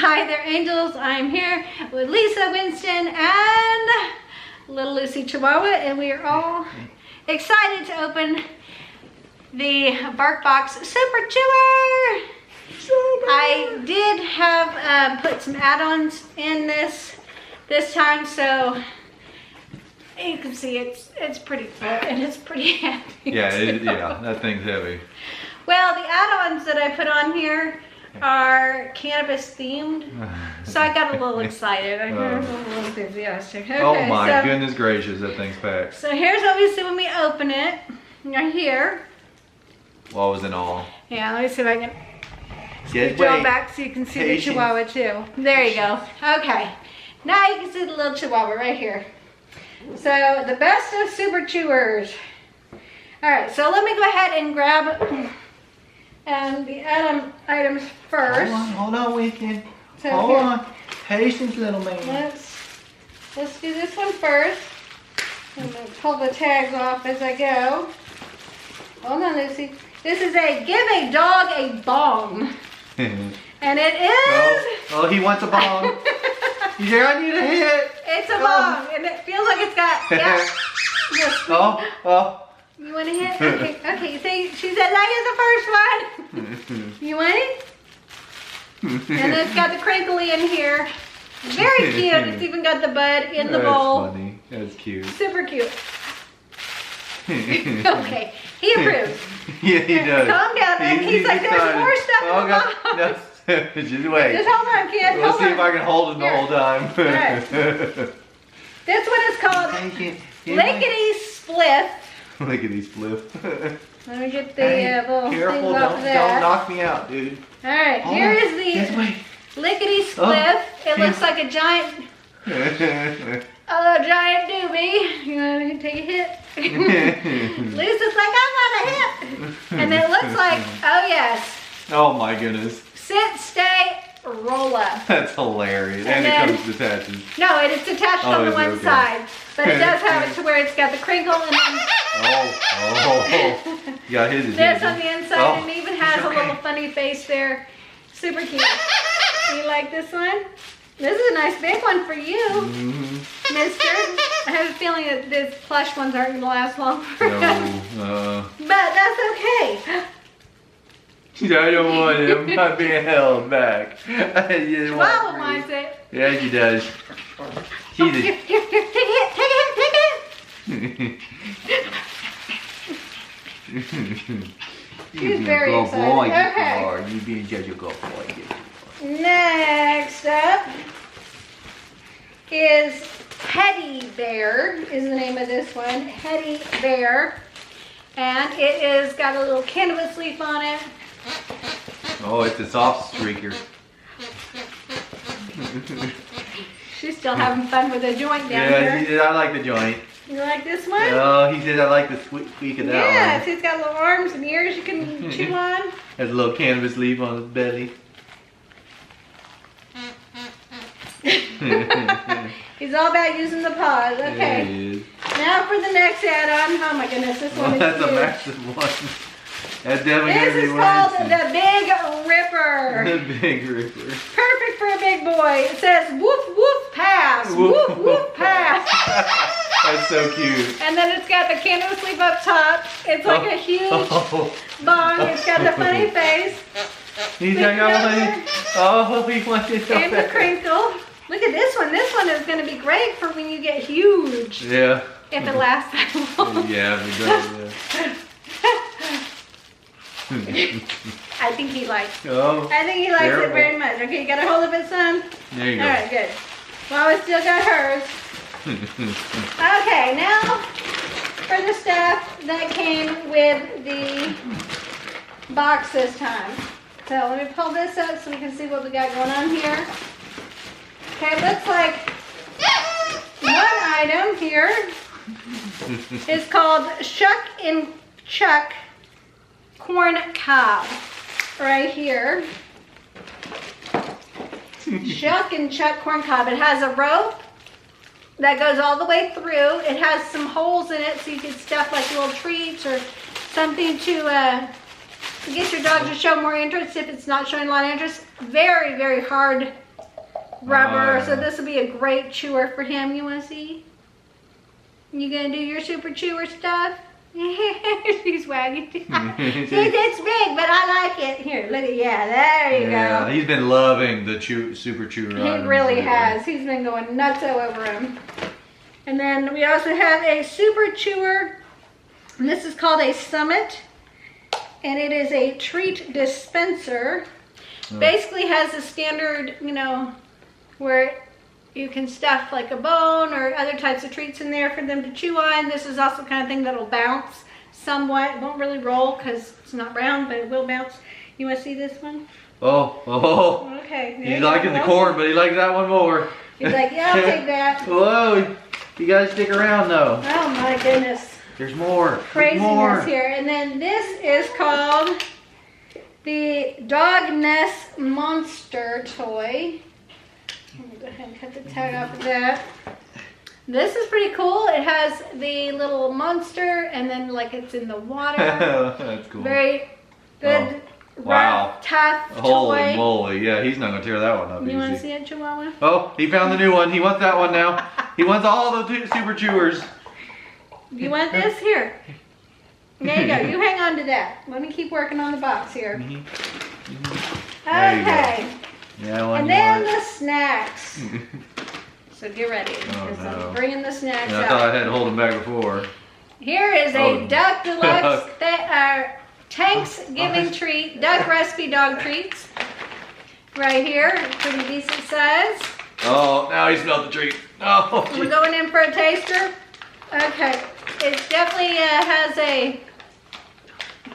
Hi there, angels. I'm here with Lisa, Winston, and little Lucy Chihuahua, and we are all excited to open the BarkBox Super Chewer. I did have put some add-ons in this time, so you can see it's pretty full and it's pretty heavy. Yeah, yeah, that thing's heavy. Well, the add-ons that I put on here are cannabis themed, so I got a little excited. I got a little enthusiastic. Okay, oh my goodness gracious, that thing's packed. So here's what we see when we open it. Right here. What was in all? Yeah, let me see if I can draw back so you can see the Chihuahua too. There you go. Okay, now you can see the little Chihuahua right here. So the best of Super Chewers. All right, so let me go ahead and grab the items first. Hold on, Winston. So hold on. Patience, little man. Let's do this one first. I'm going to pull the tags off as I go. Hold on, Lucy. This is a Give a Dog a Bong. And it is... Oh, he wants a bong. He's here, I need a hit. It's a bong, and it feels like it's got... Yeah. Oh. You want to hit? Okay, she said that is the first one. You want it? And then it's got the crinkly in here. Very cute. It's even got the bud in the bowl. That's funny. That's cute. Super cute. Okay, he approves. Yeah, he does. Calm down. He's like, there's more stuff in the box. No, just wait. Just hold on, kid. We'll see if I can hold it the whole time. Right. This one is called Lickety Spliff. Lickety Spliff. Let me get the little careful, things off of that. Don't knock me out, dude. Alright, here is the Lickety Spliff. It looks like a giant doobie. You want to take a hit? Lucy's like, I want a hit. And it looks like, oh yes. Oh my goodness. Sit, stay, roll up. That's hilarious. And it comes detached. No, it's attached on the one side. But it does have it to where it's got the crinkle and then... Oh. Yeah, his this on the inside, and it even has a little funny face there. Super cute. You like this one? This is a nice big one for you, mister. I have a feeling that these plush ones aren't going to last long for us. But that's okay. I don't want it. I'm not being held back. Chihuahua wants it. Yeah, she does. Here, take it. She's very excited. Boy, okay. You being such a good boy. Next up is Teddy Bear, is the name of this one. Teddy Bear. And it is got a little canvas leaf on it. Oh, it's a soft streaker. She's still having fun with the joint down here. Yeah, he said, I like the joint. You like this one? Oh, he said, I like the squeak of that one. Yeah, it's got little arms and ears you can chew on. Has a little canvas leaf on his belly. He's all about using the paws. Okay. Yeah, he is. Now for the next add-on. Oh my goodness, this one is that's huge. a massive one. That's definitely this is called the Big Ripper. The Big Ripper. Perfect for a big boy. It says woof woof pass. Woof woof pass. That's so cute. And then it's got the canvas sleeve up top. It's like a huge bong. It's got the funny face. He's got funny. Oh, he wants it so and the crinkle. Look at this one. This one is going to be great for when you get huge. Yeah. If it lasts that long. Yeah, it does. Yeah. I think he likes it. Oh, I think he likes it very much. Okay, you got a hold of it, son? There you go. Alright, good. Well, we still got hers. Okay, now for the stuff that came with the box this time. So let me pull this up so we can see what we got going on here. Okay, it looks like one item here is called Shuck and Chuck Corn Cob. Right here. Shuck and Chuck Corn Cob. It has a rope that goes all the way through. It has some holes in it so you can stuff like little treats or something to get your dog to show more interest if it's not showing a lot of interest. Very, very hard rubber. yeah. So this will be a great chewer for him. You want to see? You gonna do your super chewer stuff? She's wagging. See, it's big, but I like it. Here, look at, yeah, there you Yeah, go. he's been loving the super chewer. He really has. He's been going nuts over him. And then we also have a super chewer, and this is called a Summit, and it is a treat dispenser. Basically has a standard, you know, where you can stuff like a bone or other types of treats in there for them to chew on. This is also the kind of thing that'll bounce somewhat. It won't really roll because it's not round, but it will bounce. You want to see this one? Oh. Okay. He's liking the corn, but he likes that one more. He's like, yeah, I'll take that. Whoa, you gotta stick around though. Oh my goodness. There's more. Craziness more. here. And then this is called the Dog Nest Monster toy. I'm gonna go ahead and cut the tag off of that. This is pretty cool. It has the little monster and then like it's in the water. That's cool. Very good, wow. rough, tough Holy toy. moly. Yeah, he's not gonna tear that one up You want to easy. see it, Chihuahua? Oh, he found the new one. He wants that one now. He wants all the super chewers. You want this? Here. There you go. You hang on to that. Let me keep working on the box here. There you Okay. Yeah, one And you then want. the snacks. So get ready, because no. I'm bringing the snacks Yeah, I thought out. I had to hold him back before. Here is a Oh. Duck Deluxe Thanksgiving treat, Duck Recipe Dog Treats. Right here, pretty decent size. Oh, now he smelled the treat. Oh, We're going in for a taster. Okay, it definitely has a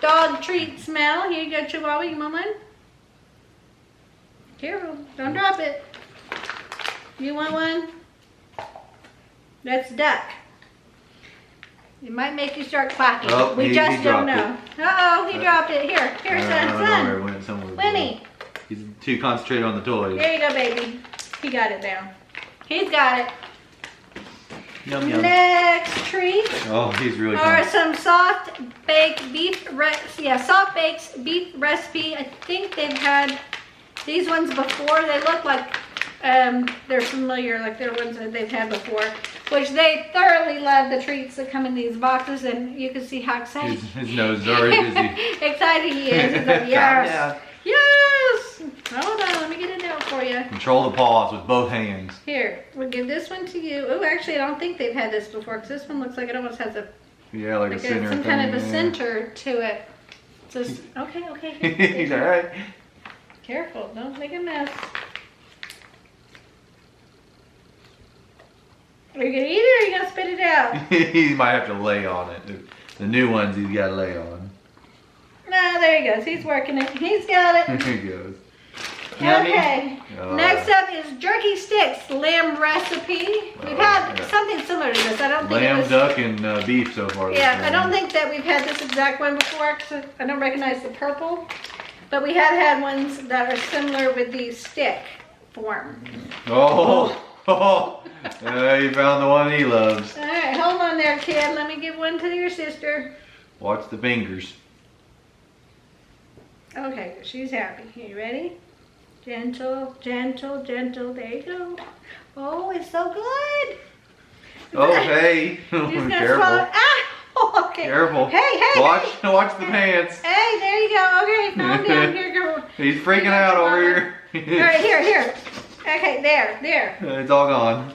dog treat smell. Here you go, Chihuahua, you want one? Careful, don't drop it. You want one? That's duck. It might make you start quacking. Oh, we he just don't dropped know. Uh-oh, he dropped it. Here, I son, don't know where it went, somewhere. Winnie. He's too concentrated on the toys. There you go, baby. He got it down. He's got it. Yum, yum. Next treat Oh, he's really are fun. some soft baked beef soft baked beef recipe. I think they've had these ones before. They look like they're familiar, like they're ones that they've had before, which they thoroughly love the treats that come in these boxes, and you can see how excited His nose is already busy. excited he is. He's like, Calm yes, down. yes. Hold on, let me get it out for you. Control the paws with both hands. Here, we'll give this one to you. Oh, actually, I don't think they've had this before, because this one looks like it almost has a Yeah, like a center some thing. kind of a yeah. center to it. So, okay. He's alright. Careful, don't make a mess. Are you gonna eat it or are you gonna spit it out? He might have to lay on it. The new ones he's got to lay on. No, there he goes. He's working it. He's got it. There he goes. Yummy. Okay. Next up is Jerky Stix lamb recipe. We've had yeah. something similar to this. I don't think it Lamb, was. duck, and beef so far. Yeah, I don't think that we've had this exact one before because I don't recognize the purple. But we have had ones that are similar with the stick form. Oh, you found the one he loves. All right, hold on there, kid. Let me give one to your sister. Watch the fingers. Okay, she's happy. You ready? Gentle, gentle, gentle. There you go. Oh, it's so good. Oh, hey. You're just gonna Careful. swallow. Ah, okay. Careful. Hey. Watch the pants. Hey, there you go. Okay, calm down. Here, go. He's freaking out over here. All right, here. Okay, there. It's all gone.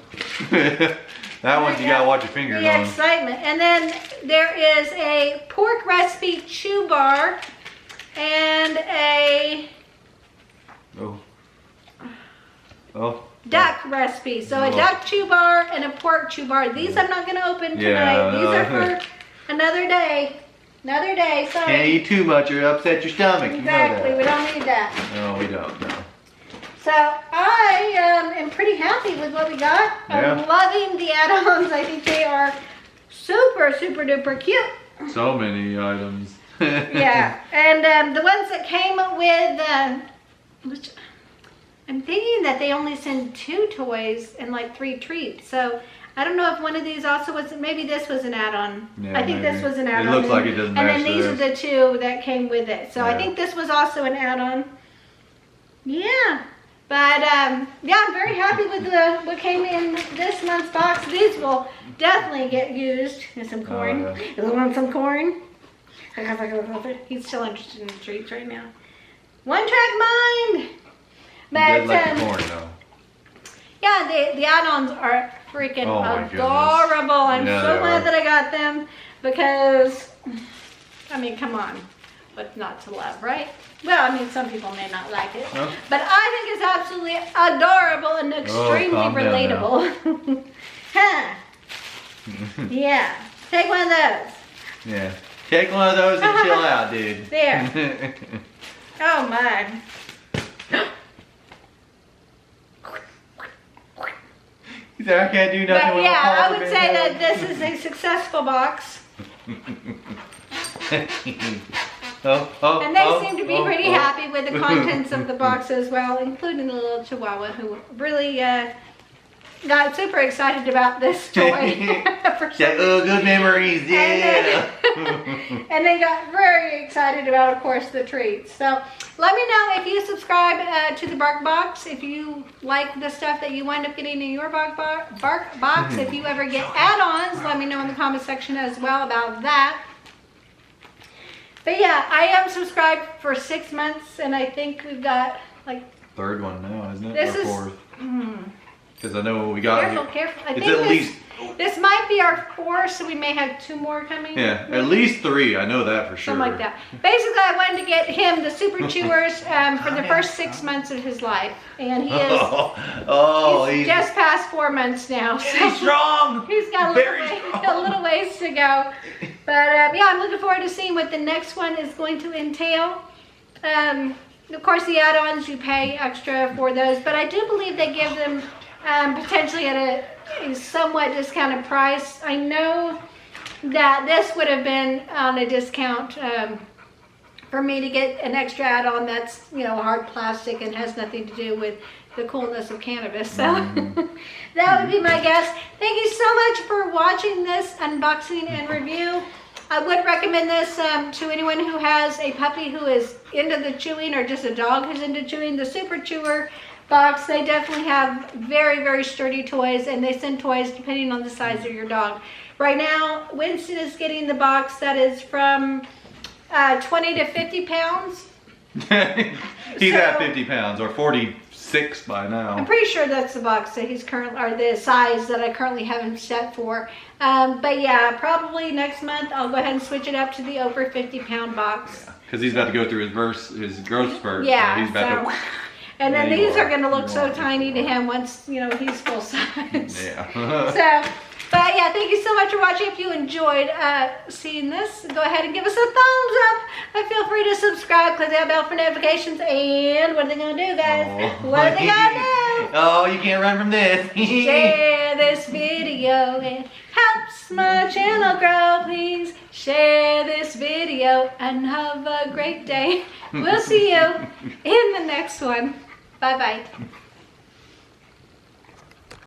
That one you gotta watch your fingers The on. excitement. And then there is a pork recipe chew bar and a duck recipe. So a duck chew bar and a pork chew bar. These I'm not going to open tonight. Yeah, These are for another day. Another day. Sorry. Can't eat too much or upset your stomach. Exactly. You know We that. don't need that. No, we don't. No. So I am pretty happy with what we got. I'm Yeah. loving the add-ons. I think they are super, super duper cute. So many items. Yeah, and the ones that came with, which I'm thinking that they only send 2 toys and like 3 treats. So I don't know if one of these also was, maybe this was an add-on. Yeah, I think maybe. this was an It add-on. looks like it doesn't And match then these to are this. the 2 that came with it. So I Yeah. think this was also an add-on. Yeah, But yeah, I'm very happy with what came in this month's box. These will definitely get used. Here's some corn. Oh, yeah. You want some corn? He's still interested in the treats right now. One track mind. But You did like the corn though. yeah, the add-ons are freaking Oh my adorable. I'm Yeah, so they glad are. that I got them because, I mean, come on, what's not to love, right? Well, I mean, some people may not like it, Huh? but I think it's absolutely adorable and extremely calm down relatable. Huh? Yeah, take one of those. Yeah. Take one of those and chill out, dude. There. Oh my. He said, I can't do nothing But with yeah, my I paws would up say in that there. this is a successful box. And they seem to be pretty happy with the contents of the box as well, including the little Chihuahua, who really got super excited about this toy. For some Yeah, oh, good memories, yeah. and they got very excited about, of course, the treats. So let me know if you subscribe to the BarkBox, if you like the stuff that you wind up getting in your BarkBox. If you ever get add-ons, let me know in the comment section as well about that. But yeah, I am subscribed for 6 months, and I think we've got like... Third one now, isn't it? This or is... fourth? Because I know we got... Careful. I It's think at least... this might be our 4th, so we may have 2 more coming. Yeah, at least 3. I know that for sure. Something like that. Basically, I wanted to get him the Super Chewers for the first 6 months of his life. And he is he's just past 4 months now. So he's strong. he's got a little ways to go. But yeah, I'm looking forward to seeing what the next one is going to entail. Of course, the add-ons, you pay extra for those. But I do believe they give them potentially at a somewhat discounted price. I know that this would have been on a discount for me to get an extra add-on that's, you know, hard plastic and has nothing to do with the coolness of cannabis. So that would be my guess. Thank you so much for watching this unboxing and review. I would recommend this to anyone who has a puppy who is into the chewing, or just a dog who's into chewing. The Super Chewer box, they definitely have very, very sturdy toys, and they send toys depending on the size of your dog. Right now, Winston is getting the box that is from 20 to 50 pounds. He's at 50 pounds, or 46 by now. I'm pretty sure that's the box that he's currently, or the size that I currently have him set for. But yeah, probably next month I'll go ahead and switch it up to the over 50-pound box. Because he's about to go through his growth spurt. Yeah, So he's about to... And then Yeah, you these are are. going to look You so are. tiny to him once, you know, he's full size. Yeah. So, but yeah, thank you so much for watching. If you enjoyed seeing this, go ahead and give us a thumbs up. And feel free to subscribe, click that bell for notifications. And what are they going to do, guys? Oh. What are they going to do? Oh, you can't run from this. Share this video. It helps my channel grow. Please share this video and have a great day. We'll see you in the next one. Bye-bye.